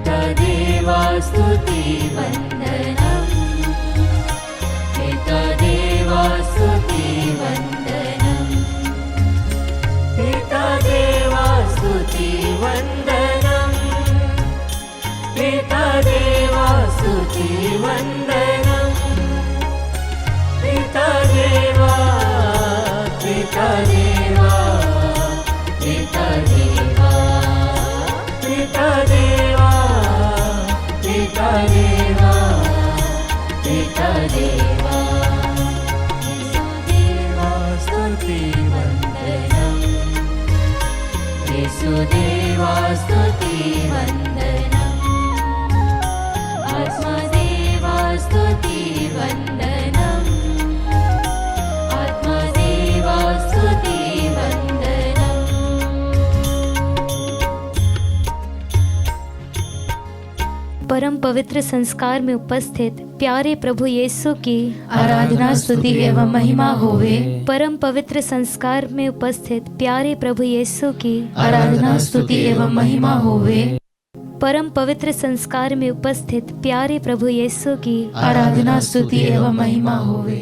पिता देवा स्तुति वंदनम, पिता देवा स्तुति वंदनम, पिता देवा स्तुति वंदनम, पिता देवा स्तुति वंदनम, पिता देवा, पिता देवा, पिता देवा, पिता देवा, पिता देवा, पिता देवा, देवा स्तुति वंदनम, येशुदेवा स्तुति वंदनम, आत्मा देवा स्तुति वंदनम, आत्मा देवा स्तुति वंदनम। परम पवित्र संस्कार में उपस्थित प्यारे प्रभु यीशु की आराधना स्तुति एवं महिमा होवे। परम पवित्र संस्कार में उपस्थित प्यारे प्रभु यीशु की आराधना स्तुति एवं महिमा होवे। परम पवित्र संस्कार में उपस्थित प्यारे प्रभु यीशु की आराधना स्तुति एवं महिमा होवे।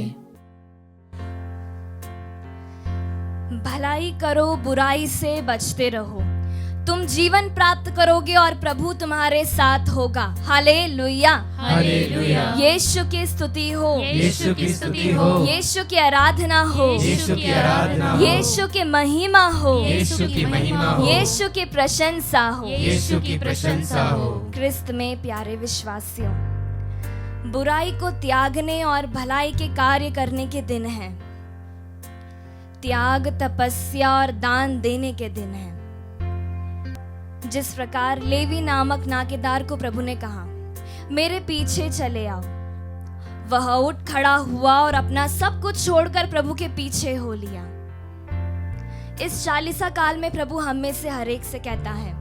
भलाई करो, बुराई से बचते रहो, तुम जीवन प्राप्त करोगे और प्रभु तुम्हारे साथ होगा। Hallelujah, hallelujah. यीशु की स्तुति हो, यीशु की स्तुति हो, यीशु की आराधना हो, यीशु की आराधना हो, यीशु की महिमा हो, यीशु की महिमा हो, यीशु की प्रशंसा हो, यीशु की प्रशंसा हो। क्रिस्त में प्यारे विश्वासियों, बुराई को त्यागने और भलाई के कार्य करने के दिन हैं। त्याग, तपस्या और दान देने के दिन हैं। जिस प्रकार लेवी नामक नाकेदार को प्रभु ने कहा, मेरे पीछे चले आओ, वह उठ खड़ा हुआ और अपना सब कुछ छोड़कर प्रभु के पीछे हो लिया। इस चालीसा काल में प्रभु हम में से हर एक से कहता है,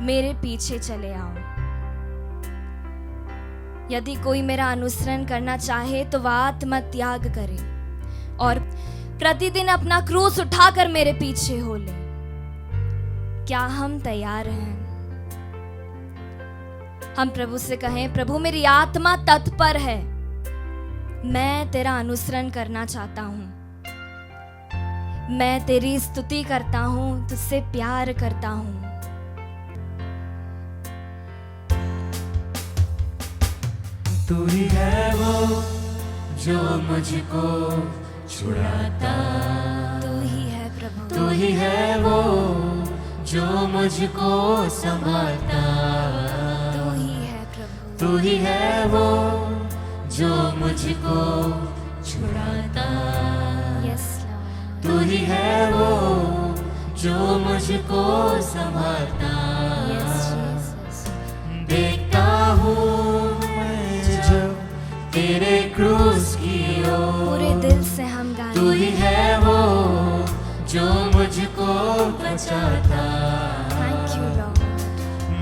मेरे पीछे चले आओ। यदि कोई मेरा अनुसरण करना चाहे तो वह आत्म त्याग करे और प्रतिदिन अपना क्रूस उठाकर मेरे पीछे हो ले। क्या हम तैयार हैं? हम प्रभु से कहें, प्रभु मेरी आत्मा तत्पर है, मैं तेरा अनुसरण करना चाहता हूं, मैं तेरी स्तुति करता हूं, तुझसे प्यार करता हूं। तू ही है वो जो मुझको छुड़ाता, तू ही है प्रभु, तू ही है वो जो मुझको संभालता, तू ही है प्रभु, तू ही है वो जो मुझको छुड़ाता, यस लॉर्ड, तू ही है वो जो मुझको संभालता। यस जीसस, देखता हूँ मैं जब तेरे क्रूस की ओर, पूरे दिल से हम तू गाएं, ही है वो जो मुझको बचाता। Thank you Lord.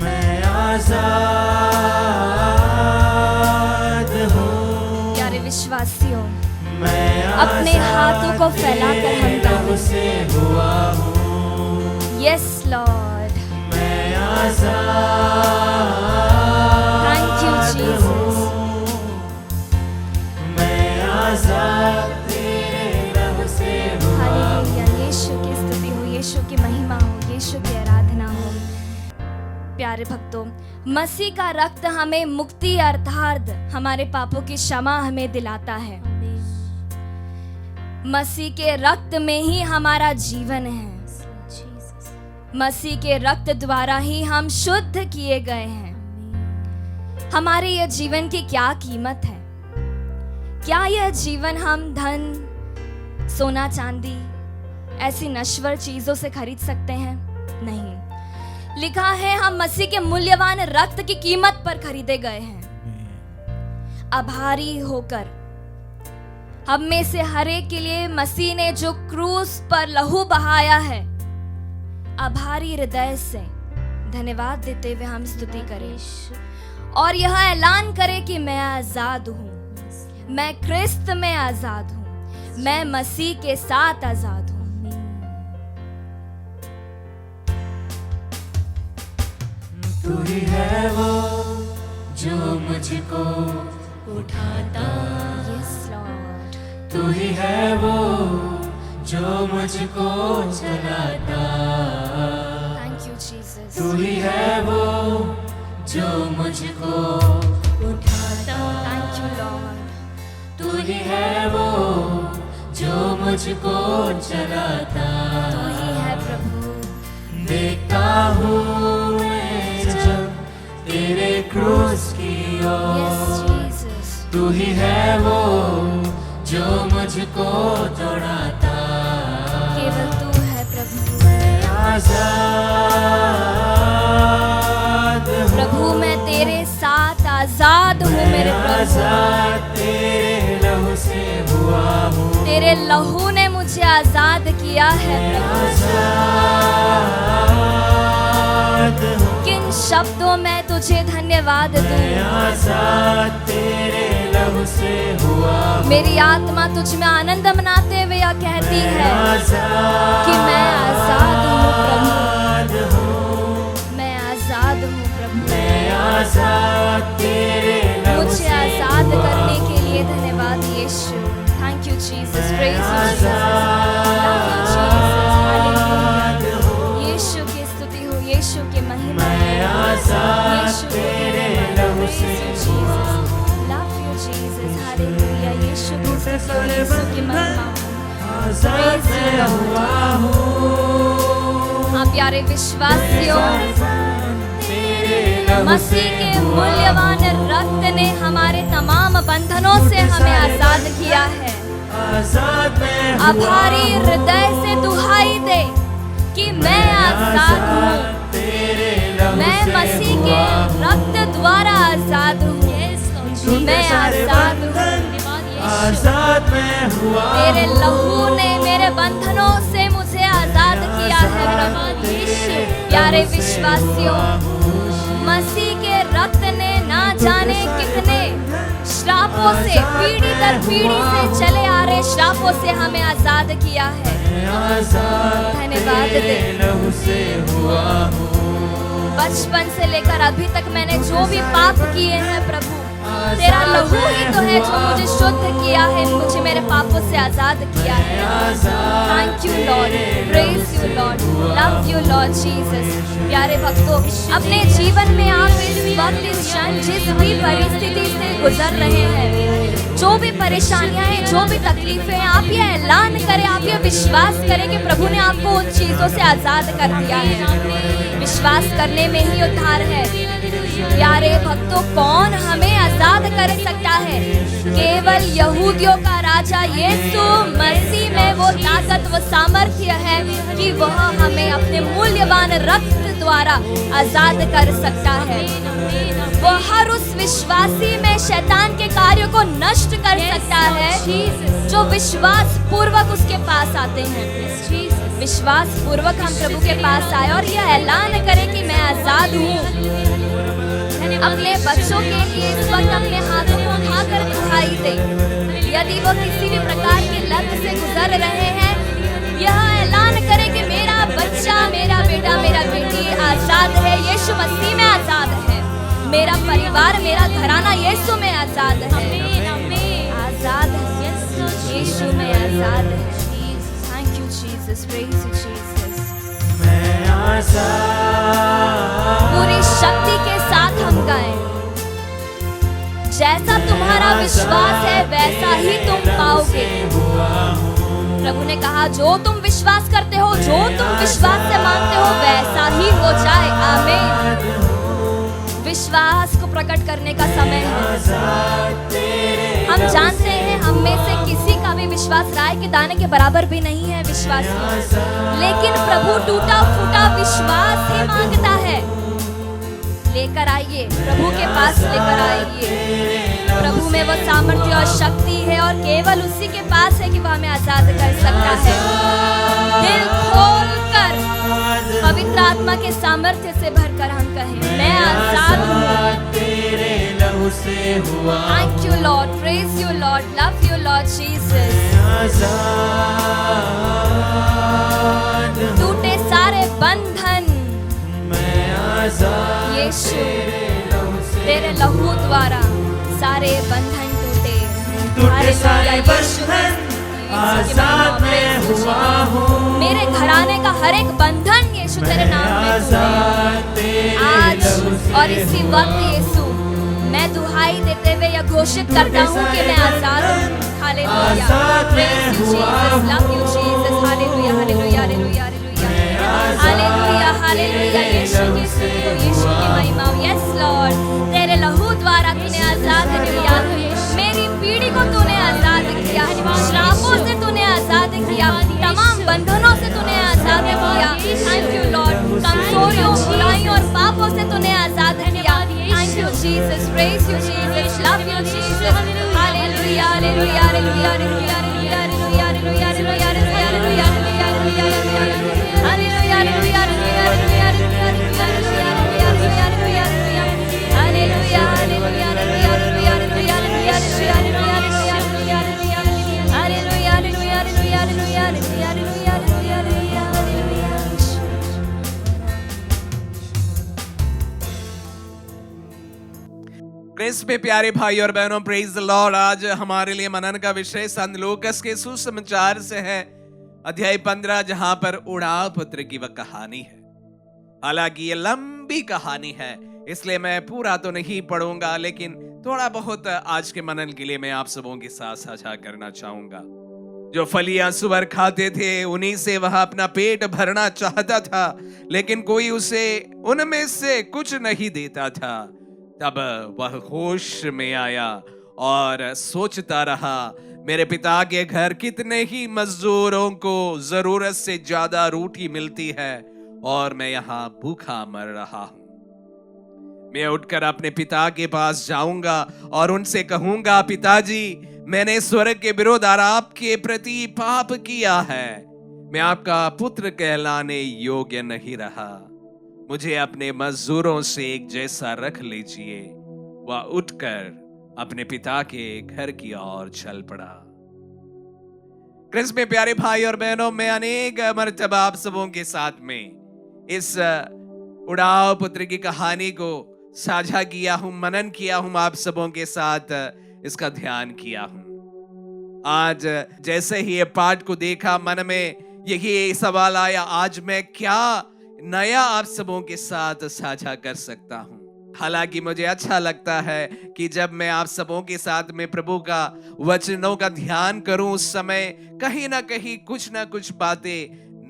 मैं आजाद हूँ, प्यारे विश्वासियों, मैं अपने हाथों को फैलाकर हम गाएं, से हुआ हूँ, यस लॉर्ड, मैं आजाद थैंक यू जीसस, मैं आजाद तेरे रब से हुआ। हालेलुया। यीशु की स्तुति हो, यीशु की महिमा हो, यीशु की आराधना हो। प्यारे भक्तों, मसीह का रक्त हमें मुक्ति अर्थात हमारे पापों की क्षमा हमें दिलाता है। मसीह के रक्त में ही हमारा जीवन है। मसीह के रक्त द्वारा ही हम शुद्ध किए गए हैं। हमारे यह जीवन की क्या कीमत है? क्या यह जीवन हम धन, सोना चांदी, ऐसी नश्वर चीजों से खरीद सकते हैं? नहीं। लिखा है हम मसीह के मूल्यवान रक्त की कीमत पर खरीदे गए हैं। आभारी होकर हम में से हर एक के लिए मसीह ने जो क्रूस पर लहू बहाया है, आभारी हृदय से धन्यवाद देते हुए हम स्तुति करें और यह ऐलान करें कि मैं आजाद हूं, मैं क्रिस्त में आजाद हूं, मैं मसीह के साथ आजाद हूं। तू ही है वो जो मुझको उठाता, Yes, Lord. तू ही है वो जो मुझको चलाता, Thank you, Jesus. तू ही है वो जो मुझको उठाता, Thank you, Lord. तू ही है वो जो मुझको चलाता। तू ही है प्रभु। देखता हूँ मैं जब तेरे क्रूस की Yes, ओर, Jesus. तू ही है वो जो मुझको दौड़ाता, केवल तू है प्रभु। आजाद हूँ, प्रभु मैं तेरे साथ आजाद हूँ मेरे प्रभु। आजाद तेरे लहू से हुआ हूँ, तेरे लहू ने मुझे आजाद किया है प्रभु। आजाद हूँ, किन शब्दों में तुझे धन्यवाद दूं। आजाद तेरे लहू से हुआ हूँ, मेरी आत्मा तुझ में आनंद मनाते हुए यह कहती है कि मैं आजाद हूँ प्रभु। मैं आजाद हूँ प्रभु। आजाद तेरे लहू मुझे से आजाद करने के लिए धन्यवाद Yeshu. Thank you Jesus. Praise you Jesus. Love you Jesus. Hallelujah. Yeshu की स्तुति हो, यीशु की महिमा हो। यीशु की महिमा हो। Praise you, Jesus. Love you, Jesus. Hallelujah. Yeshu की स्तुति हो, यीशु की महिमा हो। Praise you, Lord. हाँ प्यारे विश्वासियों, मसीह के मूल्यवान रक्त ने हमारे तमाम बंधनों से हमें आजाद किया है। आभारी हृदय से दुहाई दे कि मैं आजाद हूँ। मैं मसीह के रक्त द्वारा आजाद हूँ। मैं आजाद हूँ। तेरे लहू ने मेरे बंधनों से मुझे आजाद किया है प्रभु। प्यारे विश्वासियों, मसीह के रक्त ने ना जाने कितने श्रापों से, पीढ़ी दर पीढ़ी से चले आ रहे श्रापों से हमें आजाद किया है। धन्यवाद दे। बचपन से लेकर अभी तक मैंने जो भी पाप किए हैं प्रभु, तेरा लहू ही तो है जो मुझे शुद्ध किया है, मुझे मेरे पापों से आजाद किया है। Thank you Lord. Praise you Lord. Love you Lord Jesus. प्यारे भक्तों, अपने जीवन में आप इस वक्त, इस क्षण जिस भी परिस्थिति से गुजर रहे हैं, जो भी परेशानियां हैं, जो भी तकलीफें हैं, आप ये ऐलान करें, आप ये विश्वास करें कि प्रभु ने आपको उन चीजों से आजाद कर दिया है। विश्वास करने में ही उद्धार है। प्यारे भक्तों, कौन हमें आजाद कर सकता है? केवल यहूदियों का राजा यीशु मसीह में वो ताकत, वो सामर्थ्य है कि वह हमें अपने मूल्यवान रक्त द्वारा आजाद कर सकता है। वो हर उस विश्वासी में शैतान के कार्यों को नष्ट कर सकता है जो विश्वास पूर्वक उसके पास आते हैं। विश्वास पूर्वक हम प्रभु के पास आए और यह ऐलान करें कि मैं आजाद हूँ। अपने बच्चों के लिए इस वक्त अपने हाथों को उठाकर दिखाई दे। यदि वो किसी भी प्रकार की लत से गुजर रहे हैं, यह ऐलान करें कि मेरा बच्चा, मेरा बेटा, मेरा बेटी आजाद है, यीशु मसीह में आजाद है। मेरा परिवार, मेरा घराना यीशु में आजाद है। आजाद है, यीशु में आजाद है। Thank you Jesus. Praise you Jesus. पूरी शक्ति के साथ हम गाएं। जैसा तुम्हारा विश्वास है वैसा ही तुम पाओगे। प्रभु ने कहा, जो तुम विश्वास करते हो, जो तुम विश्वास से मांगते हो, वैसा ही हो जाए। आमीन। विश्वास को प्रकट करने का समय है। हम जानते हैं हम में से किसी का भी विश्वास राय के दाने के बराबर भी नहीं है विश्वास में। लेकिन प्रभु टूटा फूटा विश्वास ही मांगता है। लेकर आइए, प्रभु के पास लेकर आइए। प्रभु में वो सामर्थ्य और शक्ति है और केवल उसी के पास है कि वह हमें आजाद कर सकता है। दिल खोलकर पवित्र आत्मा के सामर्थ्य से भरकर हम कहें, मैं आजाद हूँ। Thank you Lord. Praise you Lord. Love you Lord Jesus. टूटे सारे बंधन आजाद यीशु, तेरे लहू से तेरे लहू द्वारा सारे बंधन टूटे। टूटे सारे हालेलुया, बंधन, यीशु के आजाद नाम में मैं यीशु हुआ जी। हूँ। मेरे घराने का हर एक बंधन यीशु तेरे मैं नाम में आजाद टूटे तेरे आज लहू से और इसी वक्त। यीशु, मैं दुहाई देते हुए यह घोषित करता हूँ कि मैं आजाद हूँ। हालेलुया, आजाद मैं praise you हुआ Jesus, love you हूँ। Jesus, hallelujah hallelujah hallelujah hallelujah hallelujah. Yeshu की स्तुति हो, यीशु की महिमा हो। यस लॉर्ड, तेरे लहू द्वारा तूने आजाद किया मेरी पीढ़ी को, तूने आजाद किया श्रापों से, तूने आजाद किया तमाम बंधनों से, तूने आजाद किया। थैंक यू लॉर्ड, कमजोरियों, बुराइयों और पापों से तूने आजाद किया। Thank you Jesus, praise you Jesus, love you Jesus. Hallelujah hallelujah hallelujah hallelujah hallelujah hallelujah hallelujah hallelujah Christ में प्यारे भाई और बहनों, प्रेज द लॉर्ड। आज हमारे लिए मनन का विषय संत लूकास के सुसमाचार से है, अध्याय 15, जहां पर उड़ाव पुत्र की वह कहानी है। हालांकि ये लंबी कहानी है, इसलिए मैं पूरा तो नहीं पढ़ूंगा, लेकिन थोड़ा बहुत आज के मनन के लिए मैं आप सबों के साथ साझा करना चाहूंगा। जो फलियां सुअर खाते थे, उन्हीं से वह अपना पेट भरना चाहता था, लेकिन कोई उसे उनमें से कुछ नहीं देता था। तब वह होश में आया और सोचता रहा, मेरे पिता के घर कितने ही मजदूरों को जरूरत से ज्यादा रोटी मिलती है और मैं यहाँ भूखा मर रहा हूं। मैं उठकर अपने पिता के पास जाऊंगा और उनसे कहूंगा, पिताजी, मैंने स्वर्ग के विरुद्ध और आपके प्रति पाप किया है। मैं आपका पुत्र कहलाने योग्य नहीं रहा। मुझे अपने मजदूरों से एक जैसा रख लीजिए। वह उठकर अपने पिता के घर की ओर चल पड़ा। क्रिस में प्यारे भाई और बहनों, मैं अनेक मर्तबा आप सबों के साथ में इस उड़ाव पुत्र की कहानी को साझा किया हूं, मनन किया हूं, आप सबों के साथ इसका ध्यान किया हूं। आज जैसे ही ये पाठ को देखा, मन में यही सवाल आया, आज मैं क्या नया आप सबों के साथ साझा कर सकता हूं। हालांकि मुझे अच्छा लगता है कि जब मैं आप सबों के साथ में प्रभु का वचनों का ध्यान करूं, उस समय कहीं ना कहीं कुछ ना कुछ बातें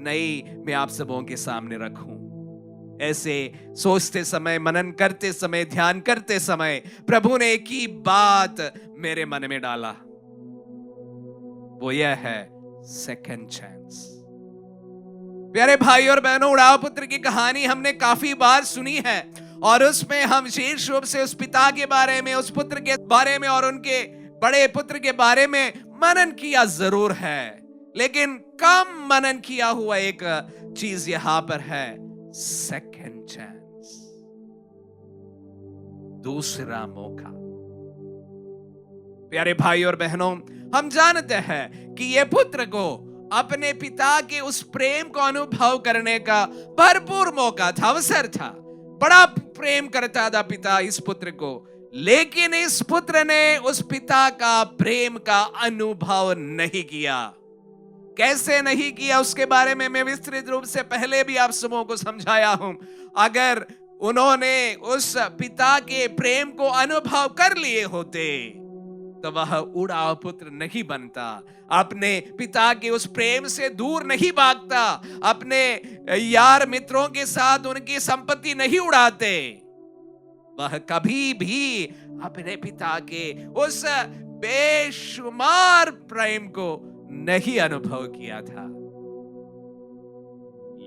नई मैं आप सबों के सामने रखूं। ऐसे सोचते समय, मनन करते समय, ध्यान करते समय प्रभु ने एक ही बात मेरे मन में डाला, वो यह है सेकंड चांस। प्यारे भाई और बहनों, उड़ाव पुत्र की कहानी हमने काफी बार सुनी है और उसमें हम विशेष रूप से उस पिता के बारे में, उस पुत्र के बारे में और उनके बड़े पुत्र के बारे में मनन किया जरूर है, लेकिन कम मनन किया हुआ एक चीज यहां पर है, सेकंड चांस, दूसरा मौका। प्यारे भाई और बहनों, हम जानते हैं कि ये पुत्र को अपने पिता के उस प्रेम को अनुभव करने का भरपूर मौका था, अवसर था। बड़ा प्रेम करता था पिता इस पुत्र को, लेकिन इस पुत्र ने उस पिता का प्रेम का अनुभव नहीं किया। कैसे नहीं किया, उसके बारे में मैं विस्तृत रूप से पहले भी आप सबों को समझाया हूं। अगर उन्होंने उस पिता के प्रेम को अनुभव कर लिए होते तो वह उड़ाव पुत्र नहीं बनता, अपने पिता के उस प्रेम से दूर नहीं भागता, अपने यार मित्रों के साथ उनकी संपत्ति नहीं उड़ाते। वह कभी भी अपने पिता के उस बेशुमार प्रेम को नहीं अनुभव किया था।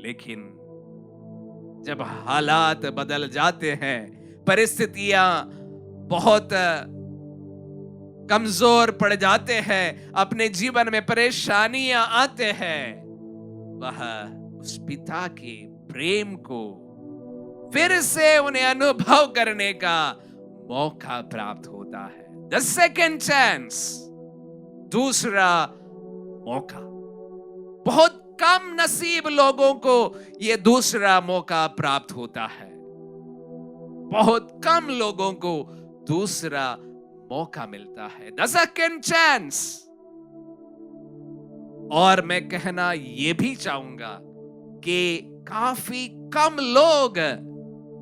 लेकिन जब हालात बदल जाते हैं, परिस्थितियां बहुत कमजोर पड़ जाते हैं, अपने जीवन में परेशानियां आते हैं, वह उस पिता के प्रेम को फिर से उन्हें अनुभव करने का मौका प्राप्त होता है। द सेकेंड चांस, दूसरा मौका। बहुत कम नसीब लोगों को यह दूसरा मौका प्राप्त होता है। बहुत कम लोगों को दूसरा मौका मिलता है, द सेकंड चांस। और मैं कहना यह भी चाहूंगा कि काफी कम लोग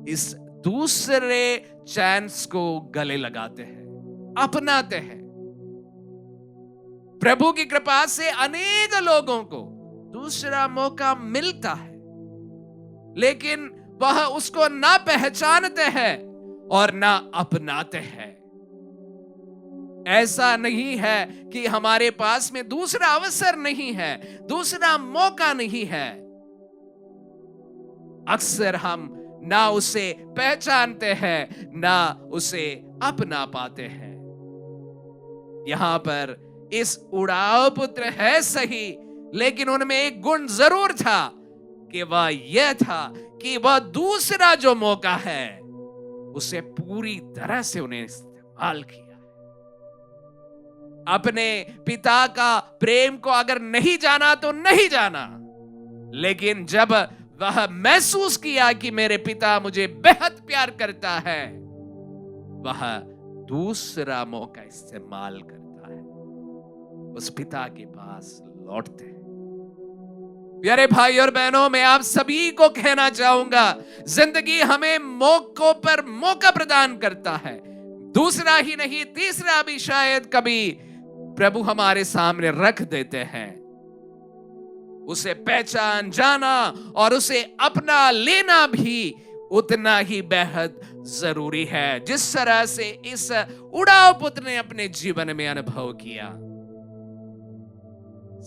इस दूसरे चांस को गले लगाते हैं, अपनाते हैं। प्रभु की कृपा से अनेक लोगों को दूसरा मौका मिलता है, लेकिन वह उसको ना पहचानते हैं और ना अपनाते हैं। ऐसा नहीं है कि हमारे पास में दूसरा अवसर नहीं है, दूसरा मौका नहीं है। अक्सर हम ना उसे पहचानते हैं, ना उसे अपना पाते हैं। यहां पर इस उड़ाव पुत्र है सही, लेकिन उनमें एक गुण जरूर था कि वह यह था कि वह दूसरा जो मौका है उसे पूरी तरह से उन्हें इस्तेमाल किया। अपने पिता का प्रेम को अगर नहीं जाना तो नहीं जाना, लेकिन जब वह महसूस किया कि मेरे पिता मुझे बेहद प्यार करता है, वह दूसरा मौका इस्तेमाल करता है, उस पिता के पास लौटते हैं। प्यारे भाई और बहनों, मैं आप सभी को कहना चाहूंगा, जिंदगी हमें मौकों पर मौका प्रदान करता है। दूसरा ही नहीं, तीसरा भी शायद कभी प्रभु हमारे सामने रख देते हैं। उसे पहचान जाना और उसे अपना लेना भी उतना ही बेहद जरूरी है, जिस तरह से इस उड़ाव पुत्र ने अपने जीवन में अनुभव किया।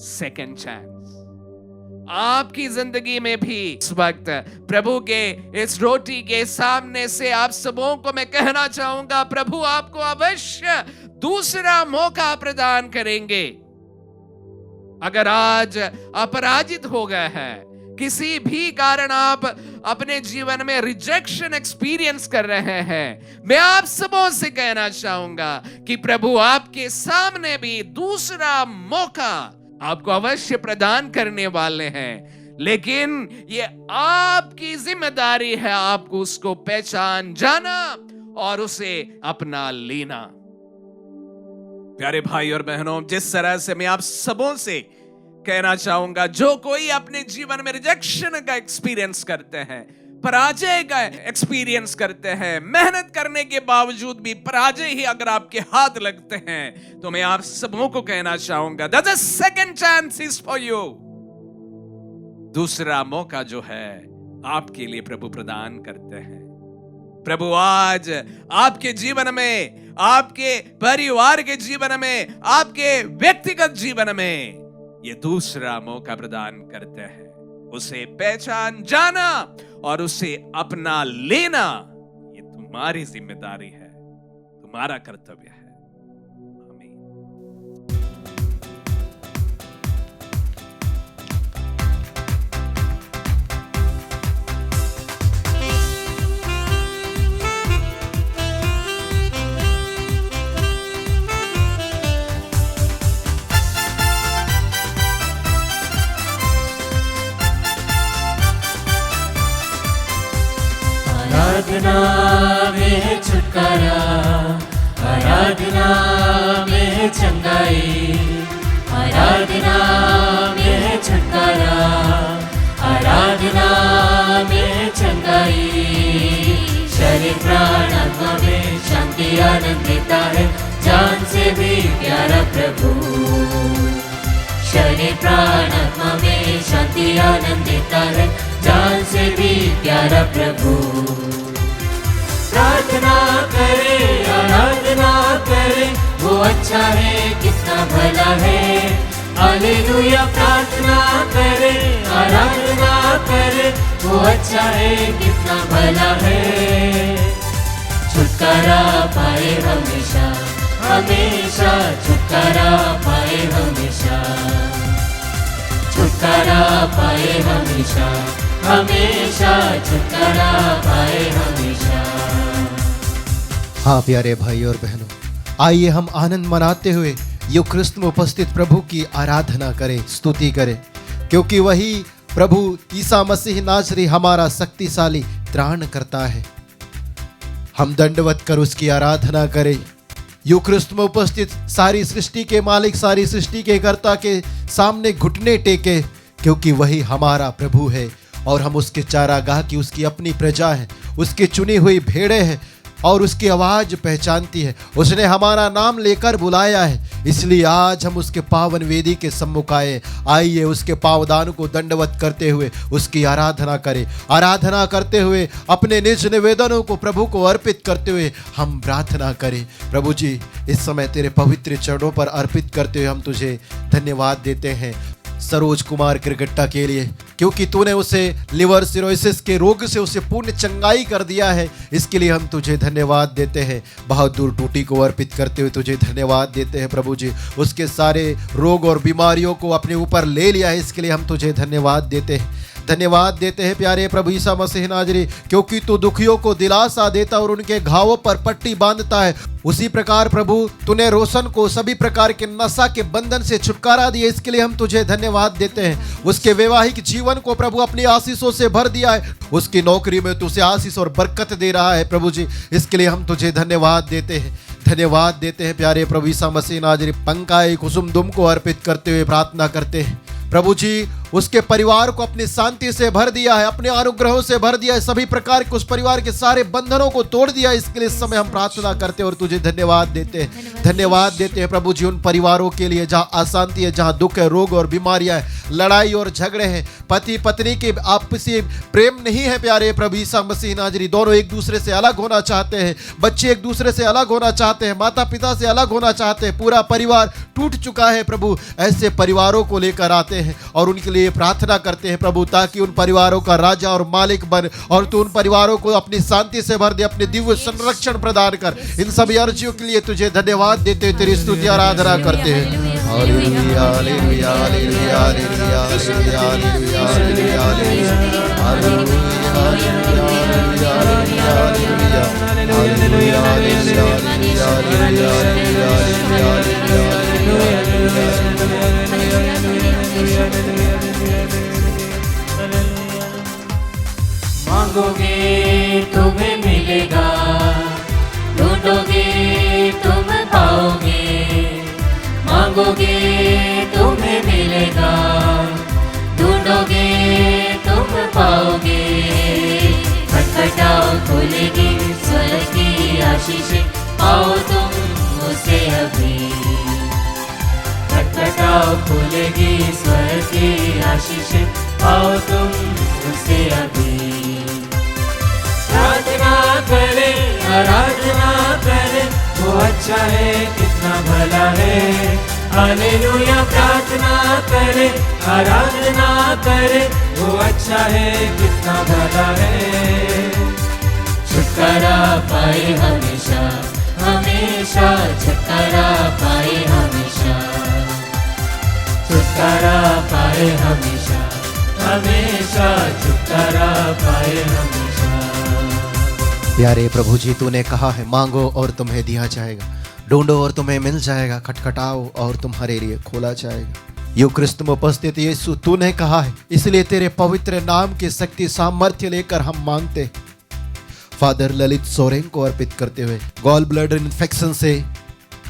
सेकंड चांस आपकी जिंदगी में भी इस वक्त प्रभु के इस रोटी के सामने से आप सबों को मैं कहना चाहूंगा, प्रभु आपको अवश्य दूसरा मौका प्रदान करेंगे। अगर आज अपराजित हो गए हैं, किसी भी कारण आप अपने जीवन में रिजेक्शन एक्सपीरियंस कर रहे हैं, मैं आप सबों से कहना चाहूंगा कि प्रभु आपके सामने भी दूसरा मौका आपको अवश्य प्रदान करने वाले हैं। लेकिन ये आपकी जिम्मेदारी है, आपको उसको पहचान जाना और उसे अपना लेना। प्यारे भाई और बहनों, जिस तरह से मैं आप सबों से कहना चाहूंगा, जो कोई अपने जीवन में रिजेक्शन का एक्सपीरियंस करते हैं, पराजय का एक्सपीरियंस करते हैं, मेहनत करने के बावजूद भी पराजय ही अगर आपके हाथ लगते हैं, तो मैं आप सबों को कहना चाहूंगा, that is second chance is for you. दूसरा मौका जो है आपके लिए प्रभु प्रदान करते हैं। प्रभु आज आपके जीवन में, आपके परिवार के जीवन में, आपके व्यक्तिगत जीवन में ये दूसरा मौका प्रदान करते हैं। उसे पहचान जाना और उसे अपना लेना, ये तुम्हारी जिम्मेदारी है, तुम्हारा कर्तव्य है। आमीन। आराधना में छुटकारा, आराधना में चंगाई, आराधना में छुटकारा, आराधना में चंगाई। शरीर प्राण आत्मा में शांति आनंद देता है, जान से भी प्यारा प्रभु। शरीर प्राण आत्मा में शांति आनंद देता है, जान से भी प्यारा प्रभु। प्रार्थना करे, आराधना करे, वो अच्छा है, कितना भला है। हालेलुया। प्रार्थना करे, आराधना करे, वो अच्छा है, कितना भला है। छुटकारा पाए हमेशा, हमेशा छुटकारा पाए हमेशा, छुटकारा पाए हमेशा, हमेशा छुटकारा पाए हमेशा। हाँ प्यारे भाई और बहनों, आइए हम आनंद मनाते हुए यूक्रिस्त में उपस्थित प्रभु की आराधना करें, स्तुति करें, क्योंकि वही प्रभु ईसा मसीह नासरी हमारा शक्तिशाली त्राण करता है। हम दंडवत कर उसकी आराधना करें। यूक्रिस्त में उपस्थित सारी सृष्टि के मालिक, सारी सृष्टि के कर्ता के सामने घुटने टेके, क्योंकि वही हमारा प्रभु है और हम उसके चारागाह की, उसकी अपनी प्रजा है, उसकी चुनी हुई भेड़े हैं और उसकी आवाज पहचानती है। उसने हमारा नाम लेकर बुलाया है, इसलिए आज हम उसके पावन वेदी के सम्मुख आए। आइए उसके पावदान को दंडवत करते हुए उसकी आराधना करें। आराधना करते हुए अपने निज निवेदनों को प्रभु को अर्पित करते हुए हम प्रार्थना करें। प्रभु जी, इस समय तेरे पवित्र चरणों पर अर्पित करते हुए हम तुझे धन्यवाद देते हैं सरोज कुमार किरगट्टा के लिए, क्योंकि तूने उसे लिवर सिरोसिस के रोग से उसे पूर्ण चंगाई कर दिया है। इसके लिए हम तुझे धन्यवाद देते हैं। बहादुर टूटी को अर्पित करते हुए तुझे धन्यवाद देते हैं प्रभु जी। उसके सारे रोग और बीमारियों को अपने ऊपर ले लिया है, इसके लिए हम तुझे धन्यवाद देते हैं। धन्यवाद देते हैं प्यारे प्रभु ईसा मसीह नाजरी, क्योंकि तू दुखियों को दिलासा देता और उनके घावों पर पट्टी बांधता है। उसी प्रकार प्रभु तूने रोशन को सभी प्रकार के नशा के बंधन से छुटकारा दिया, इसके लिए हम तुझे धन्यवाद देते हैं। उसके वैवाहिक जीवन को प्रभु अपनी आशीषों से भर दिया है। उसकी नौकरी में तू उसे आशीष और बरकत दे रहा है प्रभु जी, इसके लिए हम तुझे धन्यवाद देते हैं। धन्यवाद देते हैं प्यारे प्रभु ईसा मसीह नाजरी। पंकाई कुसुम दुम को अर्पित करते हुए प्रार्थना करते हैं प्रभु जी, उसके परिवार को अपनी शांति से भर दिया है, अपने अनुग्रहों से भर दिया है, सभी प्रकार के उस परिवार के सारे बंधनों को तोड़ दिया। इसके लिए इस समय हम प्रार्थना करते हैं और तुझे धन्यवाद देते हैं। धन्यवाद देते हैं प्रभु जी उन परिवारों के लिए जहां अशांति है, जहां दुख है, रोग और बीमारियां है, लड़ाई और झगड़े हैं, पति पत्नी के आपसी प्रेम नहीं है। प्यारे प्रभु ईसा मसीह नाजरी, दोनों एक दूसरे से अलग होना चाहते हैं, बच्चे एक दूसरे से अलग होना चाहते हैं, माता पिता से अलग होना चाहते हैं, पूरा परिवार टूट चुका है प्रभु। ऐसे परिवारों को लेकर आते हैं और उनके लिए प्रार्थना करते हैं प्रभु, ताकि उन परिवारों का राजा और मालिक बन और तू उन परिवारों को अपनी शांति से भर दे, अपने दिव्य संरक्षण प्रदान कर। इन सभी अर्जियों के लिए तुझे धन्यवाद देते हुए तेरी स्तुति आराधना करते हैं। Hallelujah hallelujah hallelujah hallelujah hallelujah hallelujah hallelujah मांगोगे तुम्हें मिलेगा, ढूंढोगे तुम पाओगे। मांगोगे तुम्हें मिलेगा, ढूंढोगे तुम पाओगे। खटखटाओ खुलेगी स्वर्ग की आशीषें, पाओ तुम उसे अभी। खटखटाओ खुलेगी स्वर्ग की आशीषें, पाओ तुम उसे अभी। प्रार्थना करें आराधना करें, वो अच्छा है कितना भला है। हालेलुया प्रार्थना करें आराधना करें, वो अच्छा है कितना भला है। छुटकारा पाए हमेशा हमेशा, छुटकारा पाए हमेशा। छुटकारा पाए हमेशा हमेशा, छुटकारा पाए हमेशा। प्यारे प्रभु जी, तूने कहा है मांगो और तुम्हें दिया जाएगा, ढूंढो और तुम्हें मिल जाएगा, खटखटाओ और तुम्हारे लिए खोला जाएगा। यूक्रिस्त में उपस्थित यीशु, तूने कहा है, इसलिए तेरे पवित्र नाम की शक्ति सामर्थ्य लेकर हम मांगते। फादर ललित सोरेन को अर्पित करते हुए गॉल ब्लैडर इन्फेक्शन से,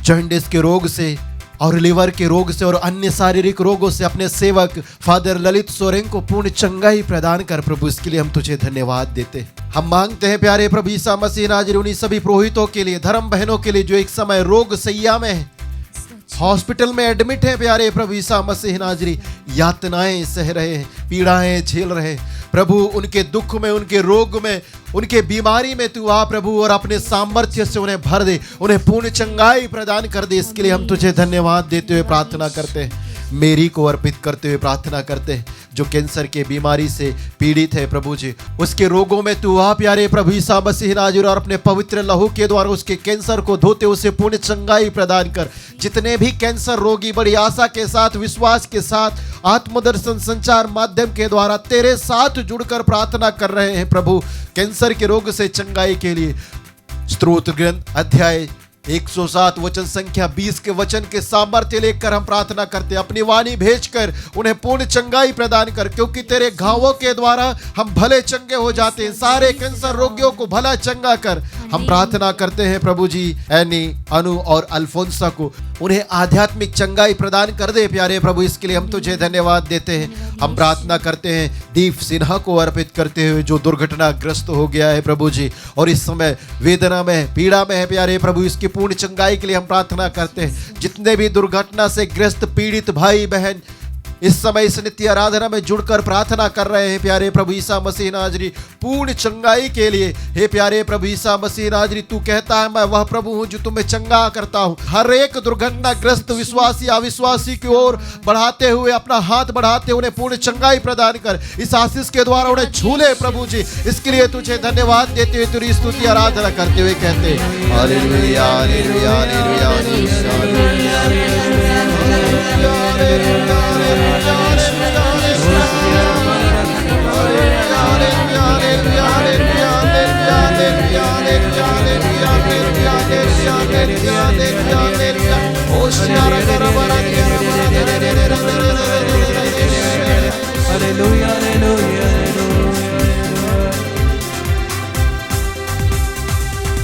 जॉन्डिस के रोग से और लिवर के रोग से और अन्य शारीरिक रोगों से अपने सेवक फादर ललित सोरेन को पूर्ण चंगाई प्रदान कर प्रभु, इसके लिए हम तुझे धन्यवाद देते हैं। हम मांगते हैं प्यारे प्रभु ईसा मसीह नाजरी, उन्हीं सभी पुरोहितों के लिए, धर्म बहनों के लिए जो एक समय रोग सैया में है, हॉस्पिटल में एडमिट है। प्यारे प्रभु ईसा मसीह नाजरी, यातनाएं सह रहे हैं, पीड़ाएं झेल रहे हैं प्रभु, उनके दुख में, उनके रोग में, उनके बीमारी में तू आ प्रभु और अपने सामर्थ्य से उन्हें भर दे, उन्हें पूर्ण चंगाई प्रदान कर दे। इसके लिए हम तुझे धन्यवाद देते हुए प्रार्थना करते हैं। मेरी को अर्पित करते हुए प्रार्थना करते हैं, जो कैंसर के बीमारी से पीड़ित है प्रभु जी, उसके रोगों में तू आ प्यारे प्रभु ईसा मसीह नाजरी, और अपने पवित्र लहू के द्वारा उसके कैंसर को धोते उसे पूर्ण चंगाई प्रदान कर। जितने भी कैंसर रोगी बड़ी आशा के साथ, विश्वास के साथ, आत्मदर्शन संचार माध्यम के द्वारा तेरे साथ जुड़कर प्रार्थना कर रहे हैं प्रभु, कैंसर के रोग से चंगाई के लिए। स्तोत्र ग्रंथ अध्याय 107 वचन संख्या 20 के वचन के सामर्थ्य लेकर हम प्रार्थना करते हैं। अपनी वाणी भेजकर उन्हें पूर्ण चंगाई प्रदान कर, क्योंकि तेरे घावों के द्वारा हम भले चंगे हो जाते हैं। सारे कैंसर रोगियों को भला चंगा कर। हम प्रार्थना करते हैं प्रभु जी, एनी, अनु और अल्फोंसा को उन्हें आध्यात्मिक चंगाई प्रदान कर दे प्यारे प्रभु। इसके लिए हम तुझे धन्यवाद देते हैं। हम प्रार्थना करते हैं दीप सिन्हा को अर्पित करते हुए, जो दुर्घटनाग्रस्त हो गया है प्रभु जी और इस समय वेदना में, पीड़ा में है प्यारे प्रभु। इसकी पूर्ण चंगाई के लिए हम प्रार्थना करते हैं। जितने भी दुर्घटना से ग्रस्त पीड़ित भाई बहन इस समय इस नित्य आराधना में जुड़कर प्रार्थना कर रहे हैं प्यारे प्रभु यीशु मसीह नाजरी, पूर्ण चंगाई के लिए। हे प्यारे प्रभु यीशु मसीह नाजरी, तू कहता है मैं वह प्रभु हूं जो तुम्हें चंगा करता हूं। हर एक दुर्घटनाग्रस्त विश्वासी अविश्वासी की ओर बढ़ाते हुए, अपना हाथ बढ़ाते हुए उन्हें पूर्ण चंगाई प्रदान कर। इस आशीष के द्वारा उन्हें छू ले प्रभु जी। इसके लिए तुझे धन्यवाद देते हुए, तेरी स्तुति आराधना करते हुए कहते हैं हालेलुया हालेलुया हालेलुया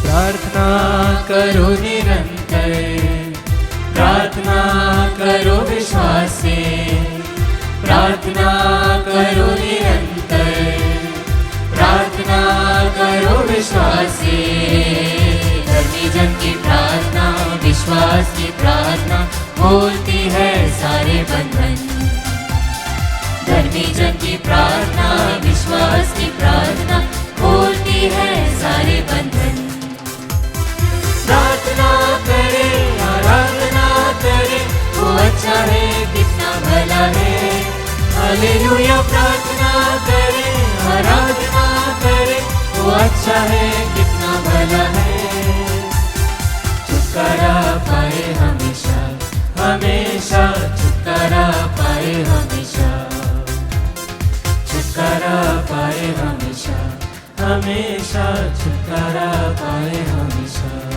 प्रार्थना करो निरंतर, प्रार्थना करो विश्वास से, प्रार्थना करो निरंतर, प्रार्थना करो विश्वास से। धर्मी जन की प्रार्थना, विश्वास की प्रार्थना खोलती है सारे बंधन। धर्मी जन की प्रार्थना, विश्वास की प्रार्थना खोलती है सारे बंधन। प्रार्थना करे, आराधना करे, वो अच्छा है, कितना भला है। हालेलुया। प्रार्थना करे, आराधना करे, वो अच्छा है, कितना भला है। छुटकारा पाए हमेशा, हमेशा छुटकारा पाए हमेशा, छुटकारा पाए हमेशा, हमेशा छुटकारा पाए हमेशा।